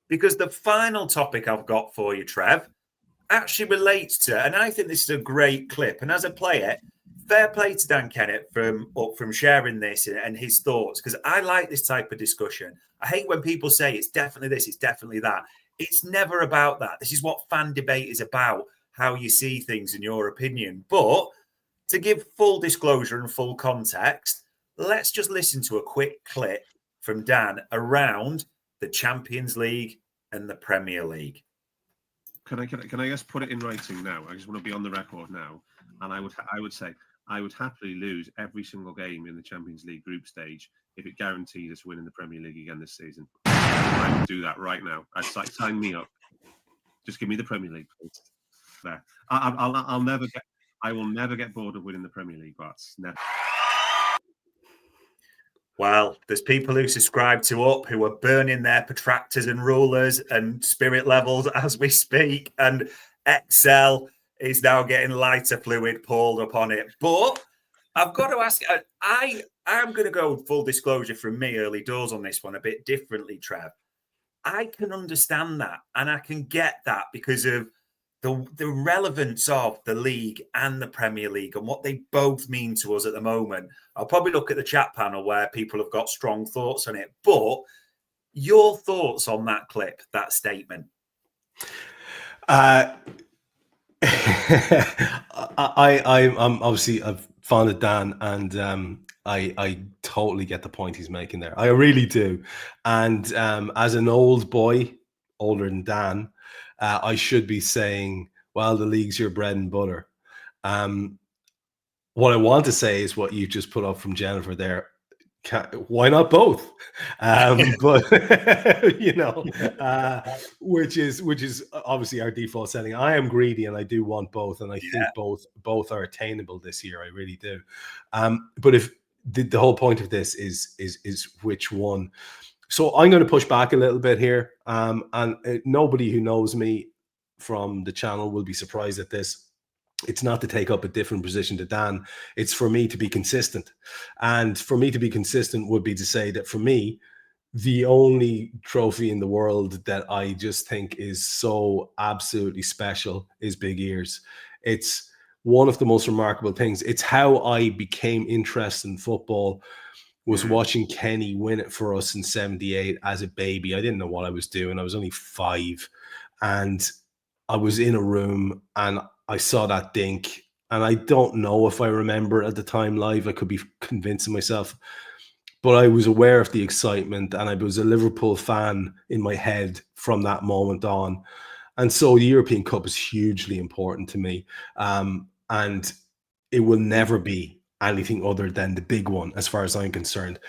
because the final topic I've got for you, Trev, actually relates to, and I think this is a great clip. And as a player, fair play to Dan Kennett from sharing this and his thoughts, because I like this type of discussion. I hate when people say it's definitely this, it's definitely that. It's never about that. This is what fan debate is about, how you see things in your opinion. But to give full disclosure and full context, let's just listen to a quick clip from Dan around the Champions League and the Premier League. Can I just put it in writing now? I just want to be on the record now, and I would say I would happily lose every single game in the Champions League group stage if it guaranteed us winning the Premier League again this season. I would do that right now. I'd sign me up. Just give me the Premier League, please. There. I'll never get. I will never get bored of winning the Premier League. That's never. Well, there's people who subscribe to Up who are burning their protractors and rulers and spirit levels as we speak. And Excel is now getting lighter fluid poured upon it. But I've got to ask, I am going to go full disclosure from me early doors on this one a bit differently, Trev. I can understand that and I can get that because of the relevance of the league and the Premier League and what they both mean to us at the moment. I'll probably look at the chat panel where people have got strong thoughts on it. But your thoughts on that clip, that statement? I'm obviously I've found Dan, and I totally get the point he's making there. I really do. And as an old boy, older than Dan, I should be saying, well, the league's your bread and butter. What I want to say is what you just put up from Jennifer there. Why not both? But you know, which is obviously our default setting. I am greedy and I do want both, and I think both are attainable this year. I really do. But if the whole point of this is which one. So I'm going to push back a little bit here, and nobody who knows me from the channel will be surprised at this. It's not to take up a different position to Dan. It's for me to be consistent. And for me to be consistent would be to say that for me, the only trophy in the world that I just think is so absolutely special is Big Ears. It's one of the most remarkable things. It's how I became interested in football, was watching Kenny win it for us in 78 as a baby. I didn't know what I was doing. I was only 5. And I was in a room and I saw that dink. And I don't know if I remember at the time live. I could be convincing myself. But I was aware of the excitement, and I was a Liverpool fan in my head from that moment on. And so the European Cup is hugely important to me. And it will never be anything other than the big one, as far as I'm concerned.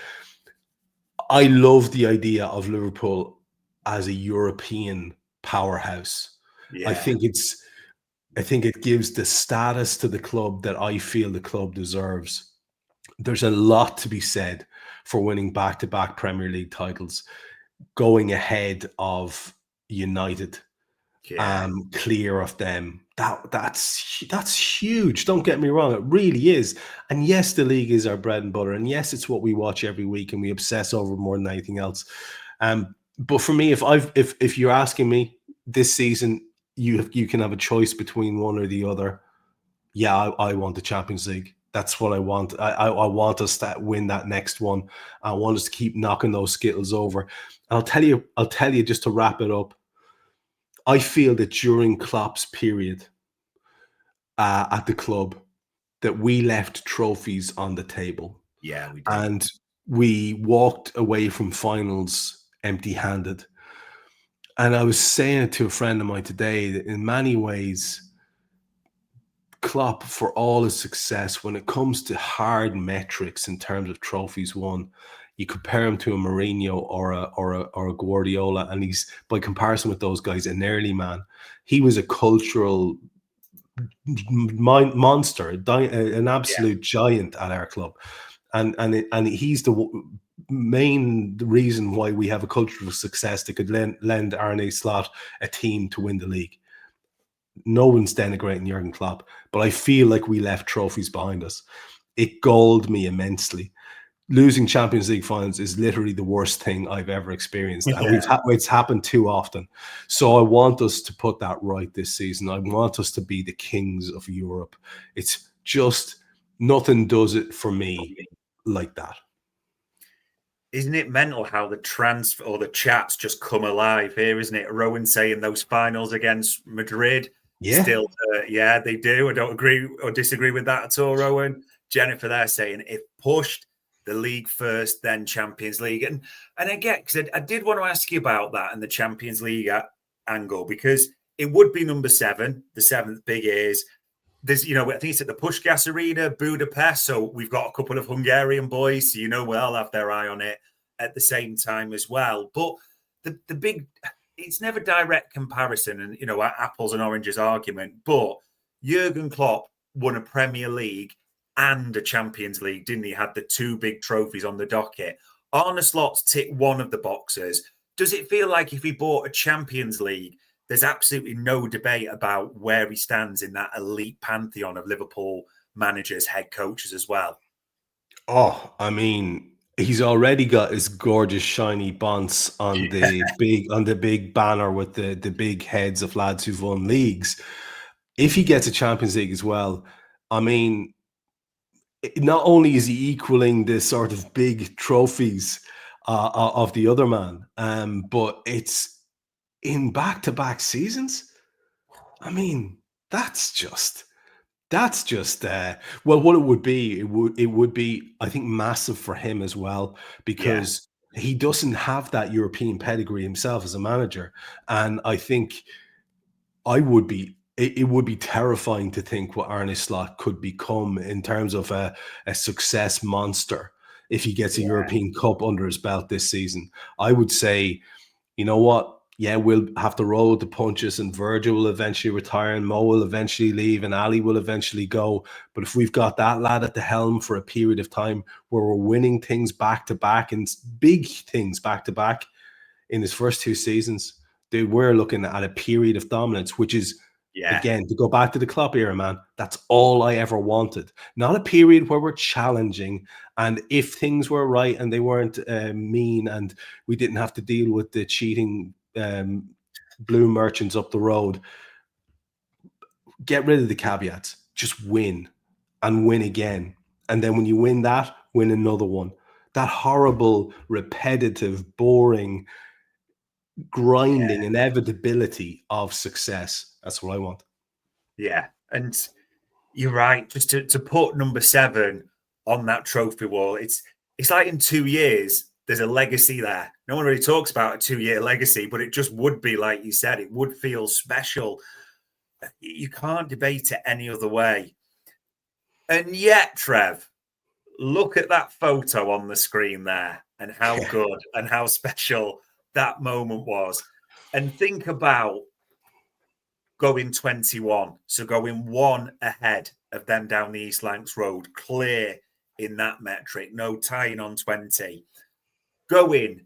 I love the idea of Liverpool as a European powerhouse. Yeah. I think it gives the status to the club that I feel the club deserves. There's a lot to be said for winning back-to-back Premier League titles, going ahead of United, clear of them. That's huge. Don't get me wrong, it really is. And yes, the league is our bread and butter, and yes, it's what we watch every week and we obsess over more than anything else. But for me, if you're asking me this season, you can have a choice between one or the other. Yeah, I want the Champions League. That's what I want. I want us to win that next one. I want us to keep knocking those Skittles over. I'll tell you just to wrap it up. I feel that during Klopp's period at the club, that we left trophies on the table. Yeah, we did. And we walked away from finals empty-handed. And I was saying it to a friend of mine today that in many ways, Klopp, for all his success, when it comes to hard metrics in terms of trophies won, you compare him to a Mourinho or a Guardiola, and he's, by comparison with those guys, an early man. He was a cultural monster, an absolute giant at our club, and he's the main reason why we have a cultural success that could lend Arne Slot a team to win the league. No one's denigrating Jurgen Klopp, but I feel like we left trophies behind us. It galled me immensely. losing Champions League finals is literally the worst thing I've ever experienced. And it's happened too often. So I want us to put that right this season. I want us to be the kings of Europe. It's just nothing does it for me like that. Isn't it mental how the transfer or the chats just come alive here, isn't it? Rowan saying those finals against Madrid. Yeah. Still, yeah, they do. I don't agree or disagree with that at all, Rowan. Jennifer there saying if pushed, the league first, then Champions League. And again, because I did want to ask you about that and the Champions League angle, because it would be number 7, the 7th big ears. There's, I think it's at the Puskás Arena, Budapest. So we've got a couple of Hungarian boys, so we'll have their eye on it at the same time as well. But the big, it's never direct comparison and, apples and oranges argument. But Jurgen Klopp won a Premier League and a Champions League, didn't he? Had the 2 big trophies on the docket. Arne Slot's tick one of the boxes. Does it feel like if he bought a Champions League, there's absolutely no debate about where he stands in that elite pantheon of Liverpool managers, head coaches as well? Oh, I mean, he's already got his gorgeous shiny bonce on the big banner with the big heads of lads who've won leagues. If he gets a Champions League as well, I mean, not only is he equaling the sort of big trophies of the other man, but it's in back-to-back seasons. I mean, that's just well, what it would be, I think, massive for him as well, because he doesn't have that European pedigree himself as a manager. And I think it would be terrifying to think what Arne Slot could become in terms of a success monster if he gets a European Cup under his belt this season. I would say, you know what? Yeah, we'll have to roll with the punches, and Virgil will eventually retire, and Mo will eventually leave, and Ali will eventually go. But if we've got that lad at the helm for a period of time where we're winning things back to back and big things back to back in his first 2 seasons, dude, we're looking at a period of dominance, which is, again, to go back to the Klopp era, man, that's all I ever wanted. Not a period where we're challenging, and if things were right and they weren't mean and we didn't have to deal with the cheating blue merchants up the road, get rid of the caveats. Just win and win again. And then when you win that, win another one. That horrible, repetitive, boring, grinding inevitability of success. That's what I want. Yeah. And you're right. Just to put number 7 on that trophy wall, it's like in 2 years, there's a legacy there. No one really talks about a 2-year legacy, but it just would be, like you said, it would feel special. You can't debate it any other way. And yet, Trev, look at that photo on the screen there and how good and how special that moment was. And think about going 21. So going 1 ahead of them down the East Lancs Road, clear in that metric, no tying on 20. Going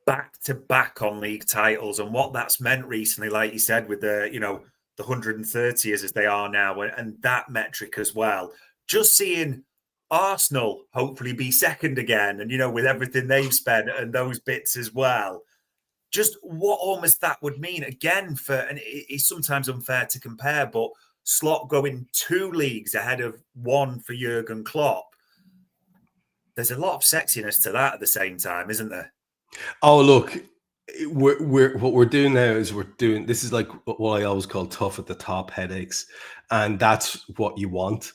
back to back on league titles and what that's meant recently, like you said, with the, the 130 as they are now, and that metric as well. Just seeing Arsenal hopefully be second again, and with everything they've spent and those bits as well. Just what almost that would mean again and it's sometimes unfair to compare, but Slot going 2 leagues ahead of 1 for Jurgen Klopp. There's a lot of sexiness to that at the same time, isn't there? Oh, look, what we're doing now is this is like what I always call tough at the top headaches, and that's what you want.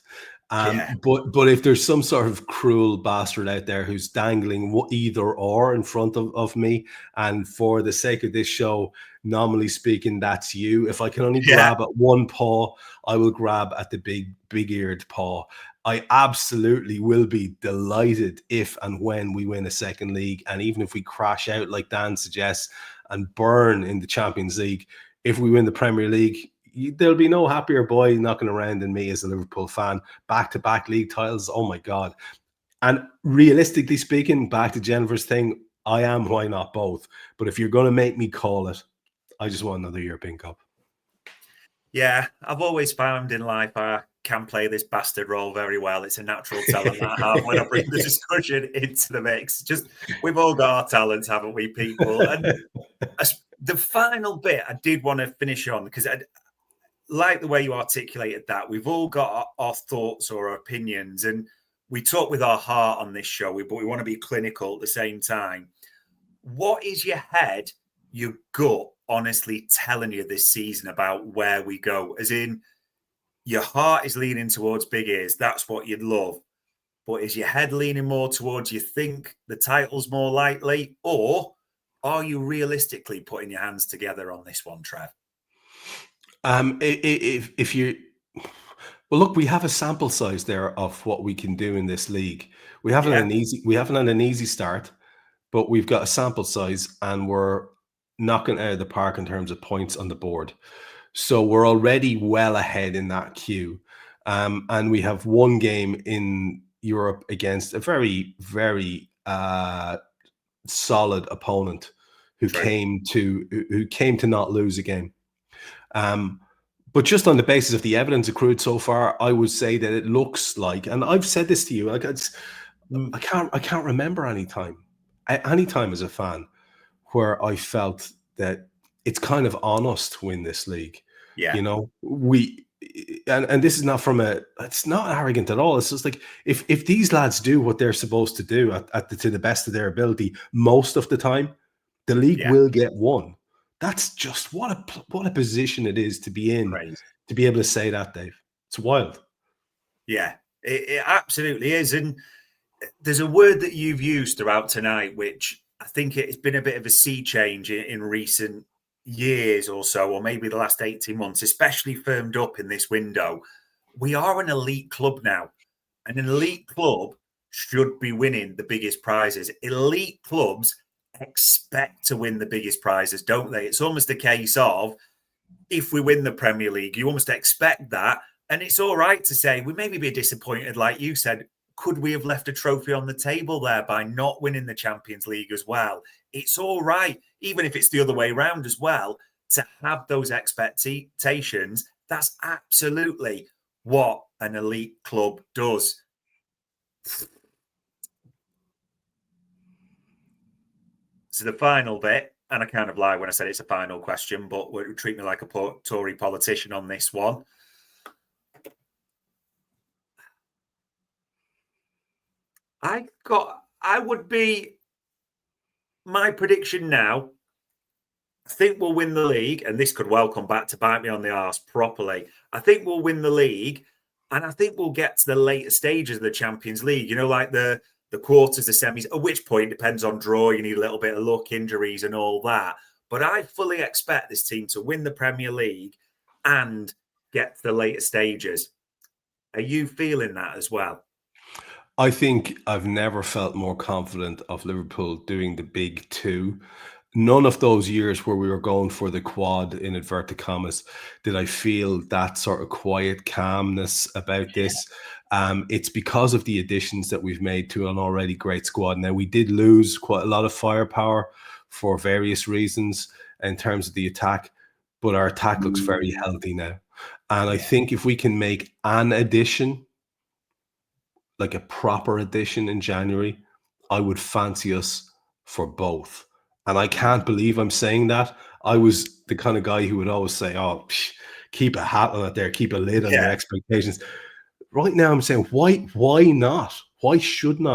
But if there's some sort of cruel bastard out there who's dangling either or in front of me, and for the sake of this show, nominally speaking, that's you. If I can only grab at one paw, I will grab at the big eared paw. I absolutely will be delighted if and when we win a second league, and even if we crash out like Dan suggests and burn in the Champions League, if we win the Premier League, there'll be no happier boy knocking around than me as a Liverpool fan. Back-to-back league titles, oh my God. And realistically speaking, back to Jennifer's thing, I am why not both. But if you're going to make me call it, I just want another European Cup. Yeah, I've always found in life I can play this bastard role very well. It's a natural talent I have when I bring the discussion into the mix. Just we've all got our talents, haven't we, people? And the final bit I did want to finish on, because I like the way you articulated that. We've all got our thoughts or our opinions, and we talk with our heart on this show, but we want to be clinical at the same time. What is your head, your gut, honestly telling you this season about where we go? As in, your heart is leaning towards Big Ears. That's what you'd love. But is your head leaning more towards you think the title's more likely? Or are you realistically putting your hands together on this one, Trev? If you... Well, look, we have a sample size there of what we can do in this league. We haven't had an easy start, but we've got a sample size and we're knocking out of the park in terms of points on the board. So we're already well ahead in that queue. And we have one game in Europe against a very, very solid opponent who came to not lose a game. But just on the basis of the evidence accrued so far, I would say that it looks like, and I've said this to you, like I can't remember any time as a fan where I felt that it's kind of on us to win this league. Yeah, you know, and this is not it's not arrogant at all. It's just like if these lads do what they're supposed to do to the best of their ability most of the time, the league will get won. That's just what a position it is to be in. Crazy. To be able to say that, Dave. It's wild. Yeah, it absolutely is. And there's a word that you've used throughout tonight, which I think it's been a bit of a sea change in recent years or so, or maybe the last 18 months, especially firmed up in this window. We are an elite club now. And an elite club should be winning the biggest prizes. Elite clubs expect to win the biggest prizes, don't they? It's almost a case of, if we win the Premier League, you almost expect that. And it's all right to say, we maybe be disappointed, like you said, could we have left a trophy on the table there by not winning the Champions League as well? It's all right, even if it's the other way around as well, to have those expectations. That's absolutely what an elite club does. So the final bit, and I kind of lied when I said it's a final question, but we're treating me like a Tory politician on this one. My prediction now, I think we'll win the league, and this could well come back to bite me on the arse properly. I think we'll win the league, and I think we'll get to the later stages of the Champions League, like the quarters, the semis, at which point depends on draw. You need a little bit of luck, injuries and all that. But I fully expect this team to win the Premier League and get to the later stages. Are you feeling that as well? I think I've never felt more confident of Liverpool doing the big two. None of those years where we were going for the quad, in inverted commas, did I feel that sort of quiet calmness about this. It's because of the additions that we've made to an already great squad. Now, we did lose quite a lot of firepower for various reasons in terms of the attack, but our attack looks very healthy now. And I think if we can make an addition, like a proper addition in January, I would fancy us for both. And I can't believe I'm saying that. I was the kind of guy who would always say, keep a hat on it there, keep a lid on your expectations. Right now I'm saying, why not? Why shouldn't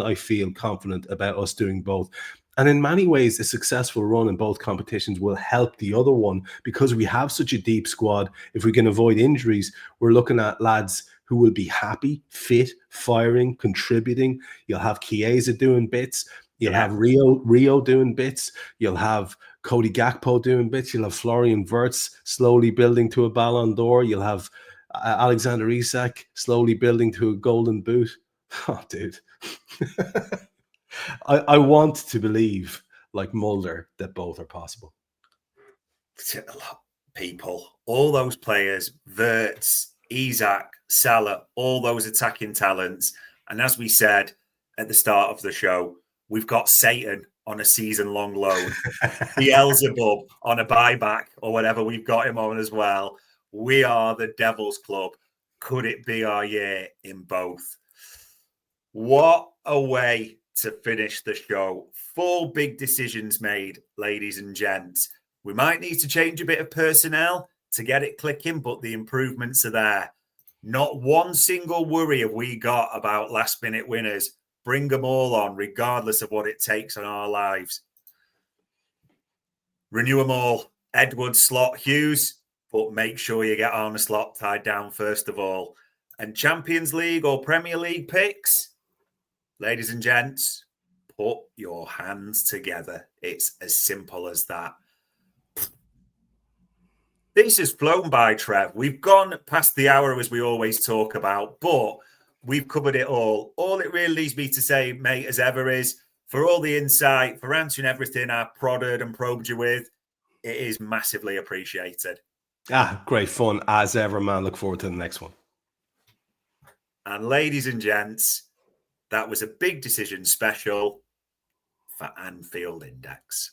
I feel confident about us doing both? And in many ways, a successful run in both competitions will help the other one, because we have such a deep squad. If we can avoid injuries, we're looking at lads who will be happy, fit, firing, contributing. You'll have Chiesa doing bits. You'll have Rio doing bits. You'll have Cody Gakpo doing bits. You'll have Florian Wirtz slowly building to a Ballon d'Or. You'll have Alexander Isak slowly building to a Golden Boot. Oh, dude. I want to believe, like Mulder, that both are possible. People, all those players, Wirtz, Isak, Salah, all those attacking talents. And as we said at the start of the show, we've got Satan on a season-long loan, Beelzebub on a buyback or whatever we've got him on as well. We are the Devil's Club. could it be our year in both? What a way to finish the show. 4 big decisions made, ladies and gents. We might need to change a bit of personnel to get it clicking, but the improvements are there. Not one single worry have we got about last-minute winners. Bring them all on, regardless of what it takes in our lives. Renew them all. Edwards, Slot, Hughes, but make sure you get Arne Slot tied down first of all. And Champions League or Premier League picks, ladies and gents, put your hands together. It's as simple as that. This has flown by, Trev. We've gone past the hour, as we always talk about, but we've covered it all. All it really leaves me to say, mate, as ever, is for all the insight, for answering everything I've prodded and probed you with, it is massively appreciated. Great fun as ever, man. Look forward to the next one. And ladies and gents, that was a big decision special for Anfield Index.